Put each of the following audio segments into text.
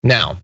Now,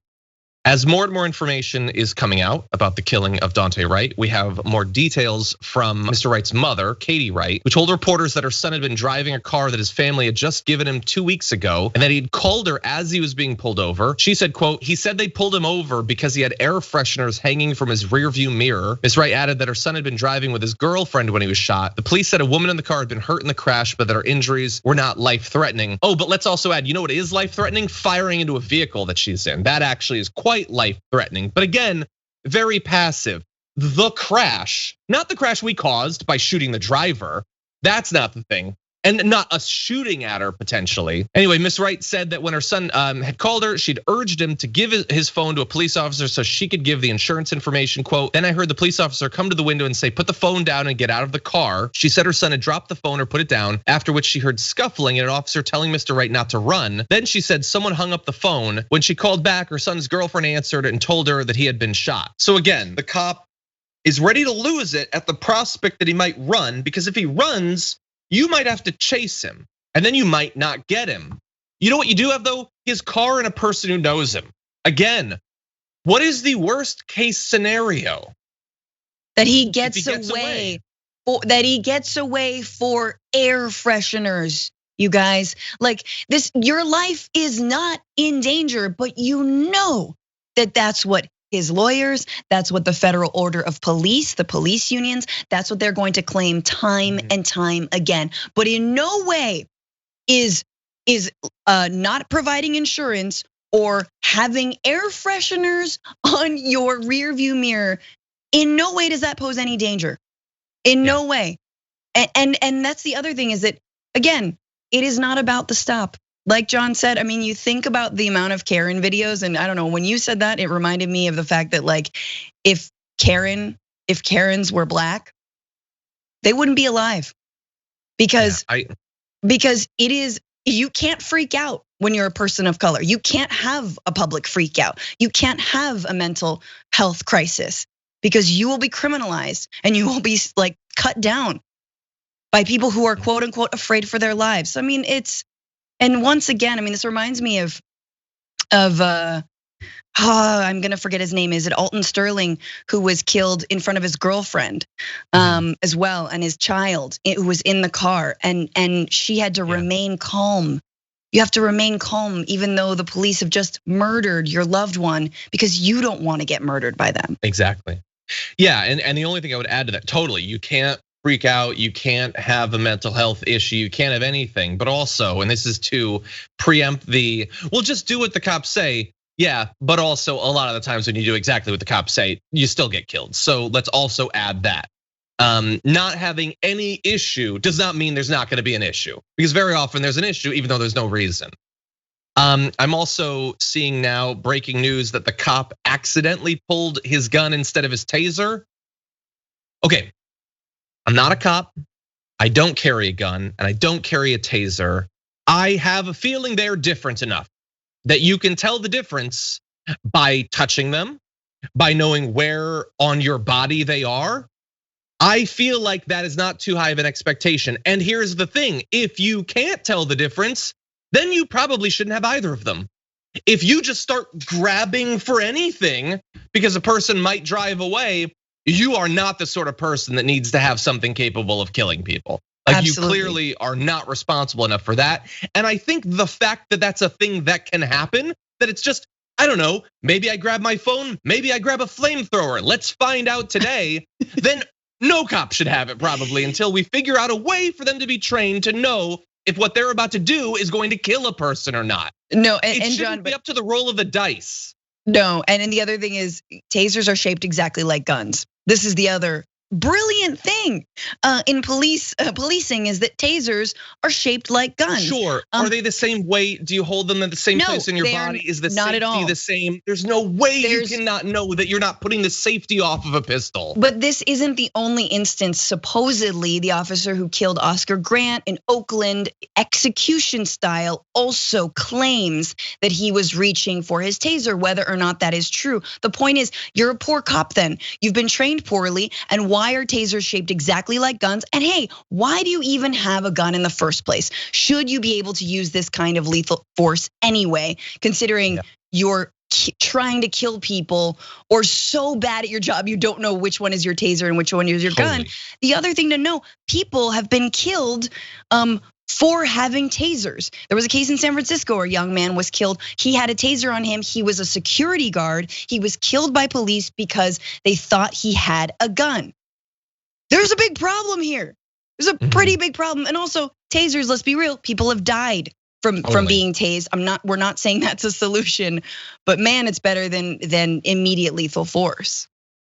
as more and more information is coming out about the killing of Daunte Wright, we have more details from Mr. Wright's mother, Katie Wright, who told reporters that her son had been driving a car that his family had just given him 2 weeks ago, and that he'd called her as he was being pulled over. She said, quote, "He said they pulled him over because he had air fresheners hanging from his rearview mirror." Ms. Wright added that her son had been driving with his girlfriend when he was shot. The police said a woman in the car had been hurt in the crash, but that her injuries were not life-threatening. Oh, but let's also add, you know what is life-threatening? Firing into a vehicle that she's in. That actually is quite life-threatening, but again, very passive. The crash, not the crash we caused by shooting the driver. That's not the thing. And not us shooting at her potentially. Anyway, Miss Wright said that when her son had called her, she'd urged him to give his phone to a police officer so she could give the insurance information. Quote, "Then I heard the police officer come to the window and say, 'Put the phone down and get out of the car.' She said her son had dropped the phone or put it down, after which she heard scuffling and an officer telling Mr. Wright not to run. Then she said someone hung up the phone. When she called back, her son's girlfriend answered and told her that he had been shot." So again, the cop is ready to lose it at the prospect that he might run, because if he runs, you might have to chase him, and then you might not get him. You know what you do have though? His car and a person who knows him. Again, what is the worst case scenario? That he gets away. That he gets away for air fresheners, you guys. Like this, your life is not in danger, but you know that that's what his lawyers, that's what the federal order of police, the police unions, that's what they're going to claim time and time again. But in no way is not providing insurance or having air fresheners on your rear view mirror. In no way does that pose any danger. In no way. And that's the other thing is that, again, it is not about the stop. Like John said, I mean, you think about the amount of Karen videos, and I don't know, when you said that, it reminded me of the fact that like, if Karens were black, they wouldn't be alive. Because it is, you can't freak out when you're a person of color. You can't have a public freak out. You can't have a mental health crisis because you will be criminalized and you will be like cut down by people who are quote unquote afraid for their lives. I mean, and once again, I mean, this reminds me of I'm gonna forget his name. Is it Alton Sterling, who was killed in front of his girlfriend as well, and his child who was in the car, and she had to remain calm. You have to remain calm even though the police have just murdered your loved one because you don't want to get murdered by them. Exactly. Yeah, and the only thing I would add to that, totally, you can't freak out, you can't have a mental health issue, you can't have anything, but also, and this is to preempt well, just do what the cops say. Yeah, but also a lot of the times when you do exactly what the cops say, you still get killed. So let's also add that. Not having any issue does not mean there's not gonna be an issue, because very often there's an issue even though there's no reason. I'm also seeing now breaking news that the cop accidentally pulled his gun instead of his taser. Okay, I'm not a cop, I don't carry a gun, and I don't carry a taser. I have a feeling they're different enough that you can tell the difference by touching them, by knowing where on your body they are. I feel like that is not too high of an expectation. And here's the thing, if you can't tell the difference, then you probably shouldn't have either of them. If you just start grabbing for anything because a person might drive away, you are not the sort of person that needs to have something capable of killing people. Like Absolutely. You clearly are not responsible enough for that. And I think the fact that that's a thing that can happen, that it's just, I don't know, maybe I grab my phone, maybe I grab a flamethrower, let's find out today, then no cop should have it probably until we figure out a way for them to be trained to know if what they're about to do is going to kill a person or not. No, and it shouldn't be up to the roll of the dice. No, and then the other thing is tasers are shaped exactly like guns. This is the other brilliant thing in policing is that tasers are shaped like guns. Sure, are they the same weight? Do you hold them in the same place in your body? Is the not safety at all. the same? There's no way you cannot know that you're not putting the safety off of a pistol. But this isn't the only instance. Supposedly, the officer who killed Oscar Grant in Oakland, execution style, also claims that he was reaching for his taser, whether or not that is true. The point is, you're a poor cop then. You've been trained poorly, and why are tasers shaped exactly like guns? And hey, why do you even have a gun in the first place? Should you be able to use this kind of lethal force anyway, considering your trying to kill people or so bad at your job you don't know which one is your taser and which one is your gun. The other thing to know, people have been killed for having tasers. There was a case in San Francisco where a young man was killed. He had a taser on him. He was a security guard. He was killed by police because they thought he had a gun. There's a big problem here. There's a pretty big problem. And also tasers, let's be real, people have died from being tased. We're not saying that's a solution, but man, it's better than immediate lethal force.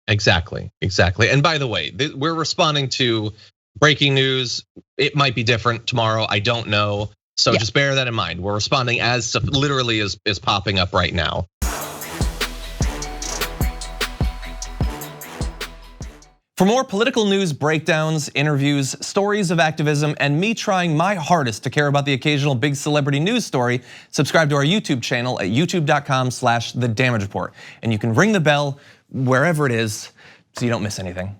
Exactly. And by the way, we're responding to breaking news. It might be different tomorrow, I don't know. So just bear that in mind. We're responding as stuff literally is popping up right now. For more political news breakdowns, interviews, stories of activism, and me trying my hardest to care about the occasional big celebrity news story, subscribe to our YouTube channel at youtube.com/The Damage Report. And you can ring the bell wherever it is so you don't miss anything.